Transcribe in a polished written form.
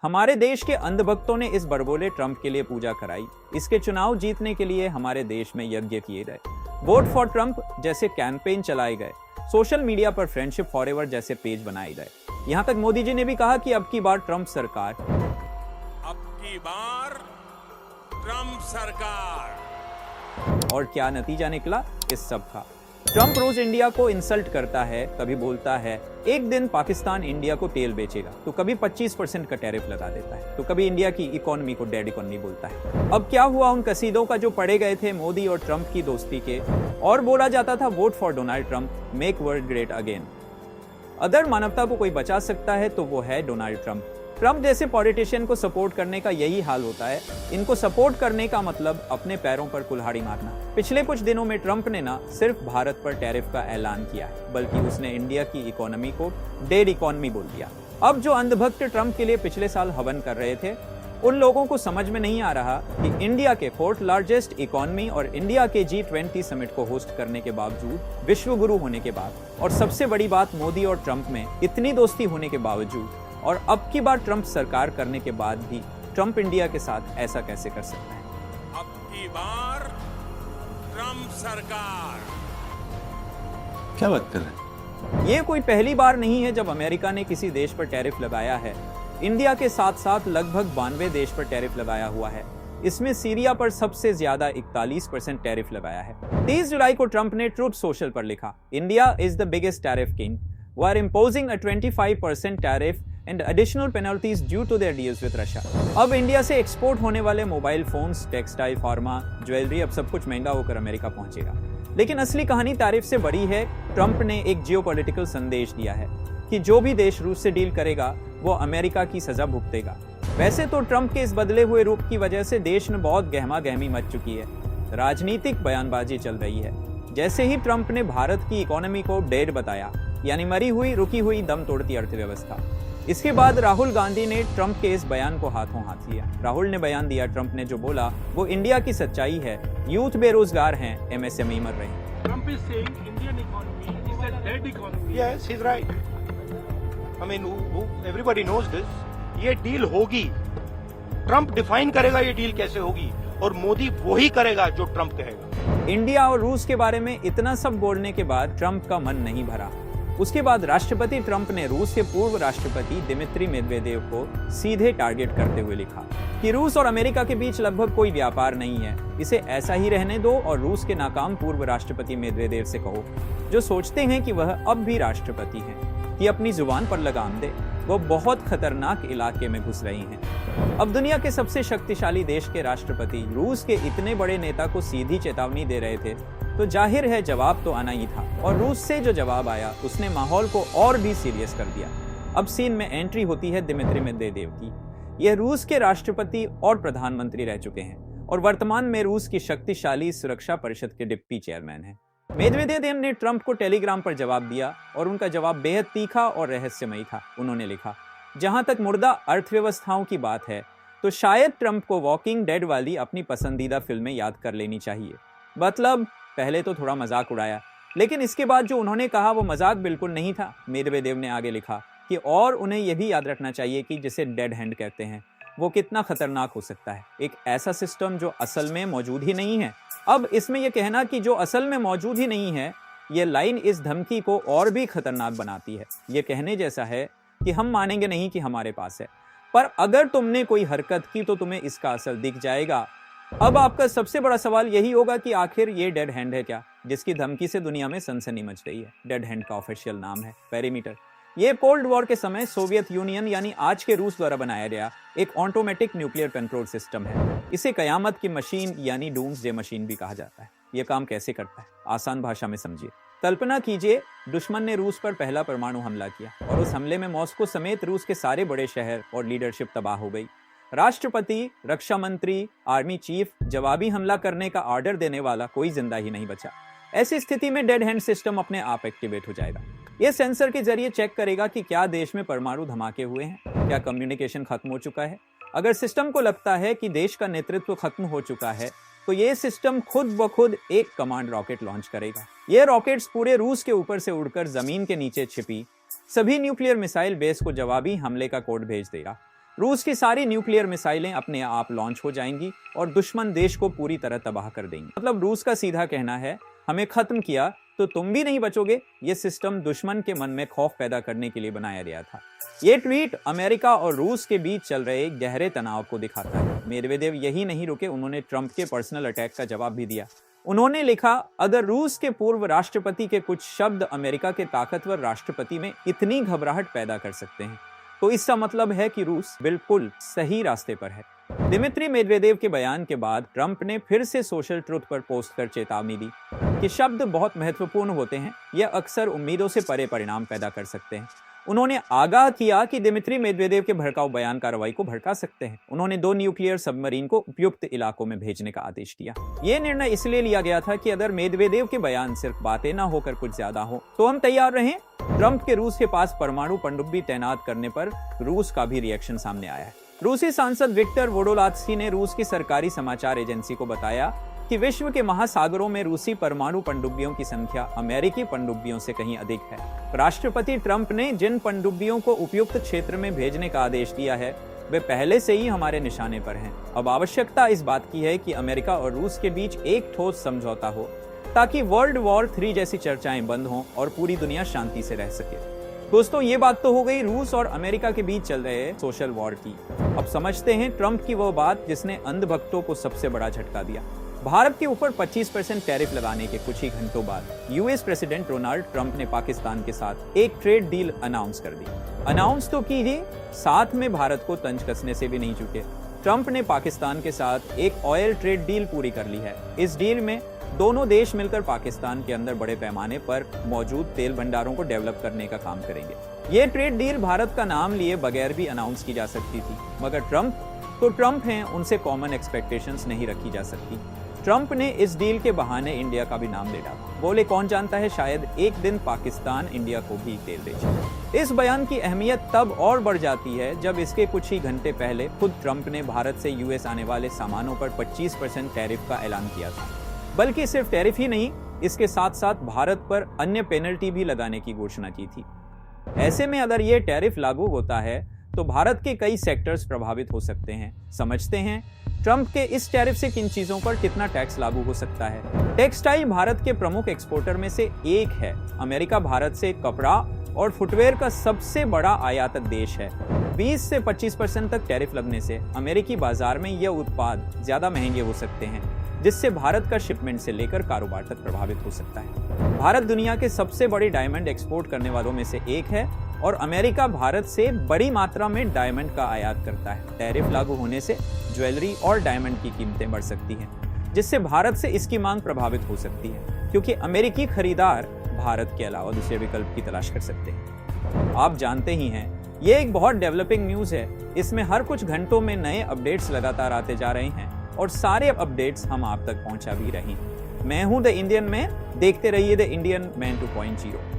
हमारे देश के अंधभक्तों ने इस बड़बोले ट्रंप के लिए पूजा कराई। इसके चुनाव जीतने के लिए हमारे देश में यज्ञ किए गए, वोट फॉर ट्रंप जैसे कैंपेन चलाए गए, सोशल मीडिया पर फ्रेंडशिप फॉरएवर जैसे पेज बनाए गए। यहाँ तक मोदी जी ने भी कहा कि अब की बार ट्रंप सरकार, और क्या नतीजा निकला इस सब का। ट्रंप रोज इंडिया को इंसल्ट करता है, कभी बोलता है एक दिन पाकिस्तान इंडिया को तेल बेचेगा, तो कभी 25% का टैरिफ लगा देता है, तो कभी इंडिया की इकोनॉमी को डेड इकोनॉमी बोलता है। अब क्या हुआ उन कसीदों का जो पढ़े गए थे मोदी और ट्रंप की दोस्ती के, और बोला जाता था vote for Donald Trump, make world great again. अगर मानवता को कोई बचा सकता है तो वो है डोनाल्ड ट्रंप। ट्रंप जैसे पॉलिटिशियन को सपोर्ट करने का यही हाल होता है। इनको सपोर्ट करने का मतलब अपने पैरों पर कुल्हाड़ी मारना। पिछले कुछ दिनों में ट्रंप ने ना सिर्फ भारत पर टैरिफ का ऐलान किया है, बल्कि उसने इंडिया की इकोनॉमी को डेड इकोनॉमी बोल दिया। अब जो अंधभक्त ट्रंप के लिए पिछले साल हवन कर रहे थे, उन लोगों को समझ में नहीं आ रहा कि इंडिया के 4th लार्जेस्ट इकोनॉमी और इंडिया के G20 समिट को होस्ट करने के बावजूद, विश्व गुरु होने के बाद, और सबसे बड़ी बात मोदी और ट्रंप में इतनी दोस्ती होने के बावजूद, और अब की बार ट्रंप सरकार करने के बाद भी ट्रंप इंडिया के साथ ऐसा कैसे कर सकता है। अब की बार ट्रंप सरकार, क्या बात कर रहे हैं? ये कोई पहली बार नहीं है जब अमेरिका ने किसी देश पर टैरिफ लगाया है। इंडिया के साथ साथ लगभग 92 देश पर टैरिफ लगाया हुआ है। इसमें सीरिया पर सबसे ज्यादा 41% टैरिफ लगाया है। 30 जुलाई को ट्रंप ने ट्रूथ सोशल पर लिखा, India is the biggest tariff king, we are imposing a 25% टैरिफ and additional penalties due to their deals with Russia। अब इंडिया से एक्सपोर्ट होने वाले mobile phones, textile, pharma, jewellery, अब सब कुछ महंगा होकर अमेरिका पहुंचेगा। लेकिन असली कहानी तारीफ से बड़ी है। ट्रंप ने एक जियोपॉलिटिकल संदेश दिया है कि जो भी देश रूस से डील करेगा वो अमेरिका की सजा भुगतेगा। वैसे तो ट्रंप के इस बदले हुए रूप की वजह से देश में बहुत गहमा गहमी मच चुकी है, राजनीतिक बयानबाजी चल रही है। जैसे ही ट्रंप ने भारत की इकोनॉमी को डेड बताया, यानी मरी हुई, रुकी हुई, दम तोड़ती अर्थव्यवस्था, इसके बाद राहुल गांधी ने ट्रंप के इस बयान को हाथों हाथ लिया। राहुल ने बयान दिया, ट्रंप ने जो बोला वो इंडिया की सच्चाई है। यूथ बेरोजगार हैं, MSME मर रहे हैं। Trump is saying Indian economy is a dead economy. Yes, he is right. I mean everybody knows this. ये डील होगी, ट्रंप डिफाइन करेगा ये डील कैसे होगी, और मोदी वही करेगा जो ट्रंप कहेगा। इंडिया और रूस के बारे में इतना सब बोलने के बाद ट्रंप का मन नहीं भरा। उसके बाद राष्ट्रपति ट्रंप ने रूस के पूर्व राष्ट्रपति दिमित्री मेदवेदेव को सीधे टारगेट करते हुए लिखा कि रूस और अमेरिका के बीच लगभग कोई व्यापार नहीं है, इसे ऐसा ही रहने दो, और रूस के नाकाम पूर्व राष्ट्रपति मेदवेदेव से कहो, जो सोचते हैं कि वह अब भी राष्ट्रपति हैं, कि अपनी जुबान पर लगाम दे, वो बहुत खतरनाक इलाके में घुस रही हैं। अब दुनिया के सबसे शक्तिशाली देश के राष्ट्रपति रूस के इतने बड़े नेता को सीधी चेतावनी दे रहे थे, तो जाहिर है जवाब तो आना ही था। और रूस से जो जवाब आया उसने माहौल को और भी सीरियस कर दिया। अब सीन में एंट्री होती है दिमित्री मेदवेदेव की। यह रूस के राष्ट्रपति और प्रधानमंत्री रह चुके हैं, और वर्तमान में रूस की शक्तिशाली सुरक्षा परिषद के डिप्टी चेयरमैन हैं। मेदवेदेव ने ट्रंप को टेलीग्राम पर जवाब दिया, और उनका जवाब बेहद तीखा और रहस्यमयी था। उन्होंने लिखा, जहां तक मुर्दा अर्थव्यवस्थाओं की बात है तो शायद ट्रंप को वॉकिंग डेड वाली अपनी पसंदीदा फिल्में याद कर लेनी चाहिए। मतलब पहले तो थोड़ा मजाक उड़ाया, लेकिन इसके बाद जो उन्होंने कहा वो मजाक बिल्कुल नहीं था। मेदवेदेव ने आगे लिखा कि और उन्हें यह भी याद रखना चाहिए कि जिसे डेड हैंड कहते हैं वो कितना खतरनाक हो सकता है, एक ऐसा सिस्टम जो असल में मौजूद ही नहीं है। अब इसमें यह कहना कि जो असल में मौजूद ही नहीं है, ये लाइन इस धमकी को और भी खतरनाक बनाती है। ये कहने जैसा है कि हम मानेंगे नहीं कि हमारे पास है, पर अगर तुमने कोई हरकत की तो तुम्हें इसका असर दिख जाएगा। अब आपका सबसे बड़ा सवाल यही होगा कि आखिर ये डेड हैंड है क्या, जिसकी धमकी से दुनिया में सनसनी मच रही है। डेड हैंड का ऑफिशियल नाम है पेरीमीटर। ये कोल्ड वॉर के समय सोवियत यूनियन यानी आज के रूस द्वारा बनाया गया एक ऑटोमेटिक न्यूक्लियर कंट्रोल सिस्टम है। इसे कयामत की मशीन यानी डूम्सडे मशीन भी कहा जाता है। ये काम कैसे करता है, आसान भाषा में समझिए। कल्पना कीजिए, दुश्मन ने रूस पर पहला परमाणु हमला किया, और उस हमले में मॉस्को समेत रूस के सारे बड़े शहर और लीडरशिप तबाह हो गई। राष्ट्रपति, रक्षा मंत्री, आर्मी चीफ, जवाबी हमला करने का ऑर्डर देने वाला कोई जिंदा ही नहीं बचा। ऐसी स्थिति में डेड हैंड सिस्टम अपने आप एक्टिवेट हो जाएगा। यह सेंसर के जरिए चेक करेगा कि क्या देश में परमाणु धमाके हुए हैं, क्या कम्युनिकेशन खत्म हो चुका है। अगर सिस्टम को लगता है कि देश का नेतृत्व खत्म हो चुका है, तो ये सिस्टम खुद ब खुद एक कमांड रॉकेट लॉन्च करेगा। ये रॉकेट्स पूरे रूस के ऊपर से उड़कर जमीन के नीचे छिपी सभी न्यूक्लियर मिसाइल बेस को जवाबी हमले का कोड भेज देगा। रूस की सारी न्यूक्लियर मिसाइलें अपने आप लॉन्च हो जाएंगी और दुश्मन देश को पूरी तरह तबाह कर देंगी। मतलब रूस का सीधा कहना है, हमें खत्म किया तो तुम भी नहीं बचोगे। ये सिस्टम दुश्मन के मन में खौफ पैदा करने के लिए बनाया गया था। ये ट्वीट अमेरिका और रूस के बीच चल रहे गहरे तनाव को दिखाता है। मेदवेदेव यही नहीं रुके, उन्होंने ट्रंप के पर्सनल अटैक का जवाब भी दिया। उन्होंने लिखा, अगर रूस के पूर्व राष्ट्रपति के कुछ शब्द अमेरिका के ताकतवर राष्ट्रपति में इतनी घबराहट पैदा कर सकते हैं तो इसका मतलब है कि रूस बिल्कुल सही रास्ते पर है। दिमित्री मेदवेदेव के बयान के बाद ट्रंप ने फिर से सोशल ट्रुथ पर पोस्ट कर चेतावनी दी कि शब्द बहुत महत्वपूर्ण होते हैं, यह अक्सर उम्मीदों से परे परिणाम पैदा कर सकते हैं। उन्होंने आगाह किया कि दिमित्री मेदवेदेव के भड़काऊ बयान कार्रवाई को भड़का सकते हैं। उन्होंने 2 न्यूक्लियर सबमरीन को उपयुक्त इलाकों में भेजने का आदेश दिया। यह निर्णय इसलिए लिया गया था कि अगर मेदवेदेव के बयान सिर्फ बातें न होकर कुछ ज्यादा हो तो हम तैयार रहें। ट्रंप के रूस के पास परमाणु पनडुब्बी तैनात करने पर रूस का भी रिएक्शन सामने आया है। रूसी सांसद विक्टर वोडोलात्स्की ने रूस की सरकारी समाचार एजेंसी को बताया कि विश्व के महासागरों में रूसी परमाणु पनडुब्बियों की संख्या अमेरिकी पनडुब्बियों से कहीं अधिक है। राष्ट्रपति ट्रंप ने जिन पनडुब्बियों को उपयुक्त क्षेत्र में भेजने का आदेश दिया है वे पहले से ही हमारे निशाने पर हैं। अब आवश्यकता इस बात की है कि अमेरिका और रूस के बीच एक ठोस समझौता हो ताकि वर्ल्ड वॉर 3 जैसी चर्चाएं बंद हों और पूरी दुनिया शांति से रह सके। दोस्तों, ये बात तो हो गई रूस और अमेरिका के बीच चल रहे सोशल वॉर की। अब समझते हैं ट्रंप की वो बात जिसने अंधभक्तों को सबसे बड़ा झटका दिया। भारत के ऊपर 25% टैरिफ लगाने के कुछ ही घंटों बाद यूएस प्रेसिडेंट डोनाल्ड ट्रंप ने पाकिस्तान के साथ एक ट्रेड डील अनाउंस कर दी। अनाउंस तो कीजिए, साथ में भारत को तंज कसने से भी नहीं चुके। ट्रंप ने पाकिस्तान के साथ एक ऑयल ट्रेड डील पूरी कर ली है। इस डील में दोनों देश मिलकर पाकिस्तान के अंदर बड़े पैमाने पर मौजूद तेल भंडारों को डेवलप करने का काम करेंगे। ये ट्रेड डील भारत का नाम लिए बगैर भी अनाउंस की जा सकती थी, मगर ट्रंप हैं, उनसे कॉमन एक्सपेक्टेशंस नहीं रखी जा सकती। ट्रंप ने इस डील के बहाने इंडिया का भी नाम ले डाला। बोले, कौन जानता है, शायद एक दिन पाकिस्तान इंडिया को भी तेल बेचे। इस बयान की अहमियत तब और बढ़ जाती है जब इसके कुछ ही घंटे पहले खुद ट्रंप ने भारत से यूएस आने वाले सामानों पर 25% टैरिफ का ऐलान किया था। बल्कि सिर्फ टैरिफ ही नहीं, इसके साथ साथ भारत पर अन्य पेनल्टी भी लगाने की घोषणा की थी। ऐसे में अगर ये टैरिफ लागू होता है तो भारत के कई सेक्टर्स प्रभावित हो सकते हैं। समझते हैं ट्रंप के इस टैरिफ से किन चीजों पर कितना टैक्स लागू हो सकता है। टेक्सटाइल भारत के प्रमुख एक्सपोर्टर में से एक है। अमेरिका भारत से कपड़ा और फुटवेयर का सबसे बड़ा आयातक देश है। 20 से 25% तक टैरिफ लगने से अमेरिकी बाजार में यह उत्पाद ज्यादा महंगे हो सकते हैं, जिससे भारत का शिपमेंट से लेकर कारोबार तक प्रभावित हो सकता है। भारत दुनिया के सबसे बड़े डायमंड एक्सपोर्ट करने वालों में से एक है और अमेरिका भारत से बड़ी मात्रा में डायमंड का आयात करता है। टैरिफ लागू होने से ज्वेलरी और डायमंड की कीमतें बढ़ सकती हैं, जिससे भारत से इसकी मांग प्रभावित हो सकती है, क्योंकि अमेरिकी खरीदार भारत के अलावा दूसरे विकल्प की तलाश कर सकते हैं। आप जानते ही हैं, ये एक बहुत डेवलपिंग न्यूज़ है। इसमें हर कुछ घंटों में नए अपडेट्स लगातार आते जा रहे हैं और सारे अपडेट्स हम आप तक पहुंचा भी रहे हैं। मैं हूं द इंडियन मैन, देखते रहिए द इंडियन मैन 2.0।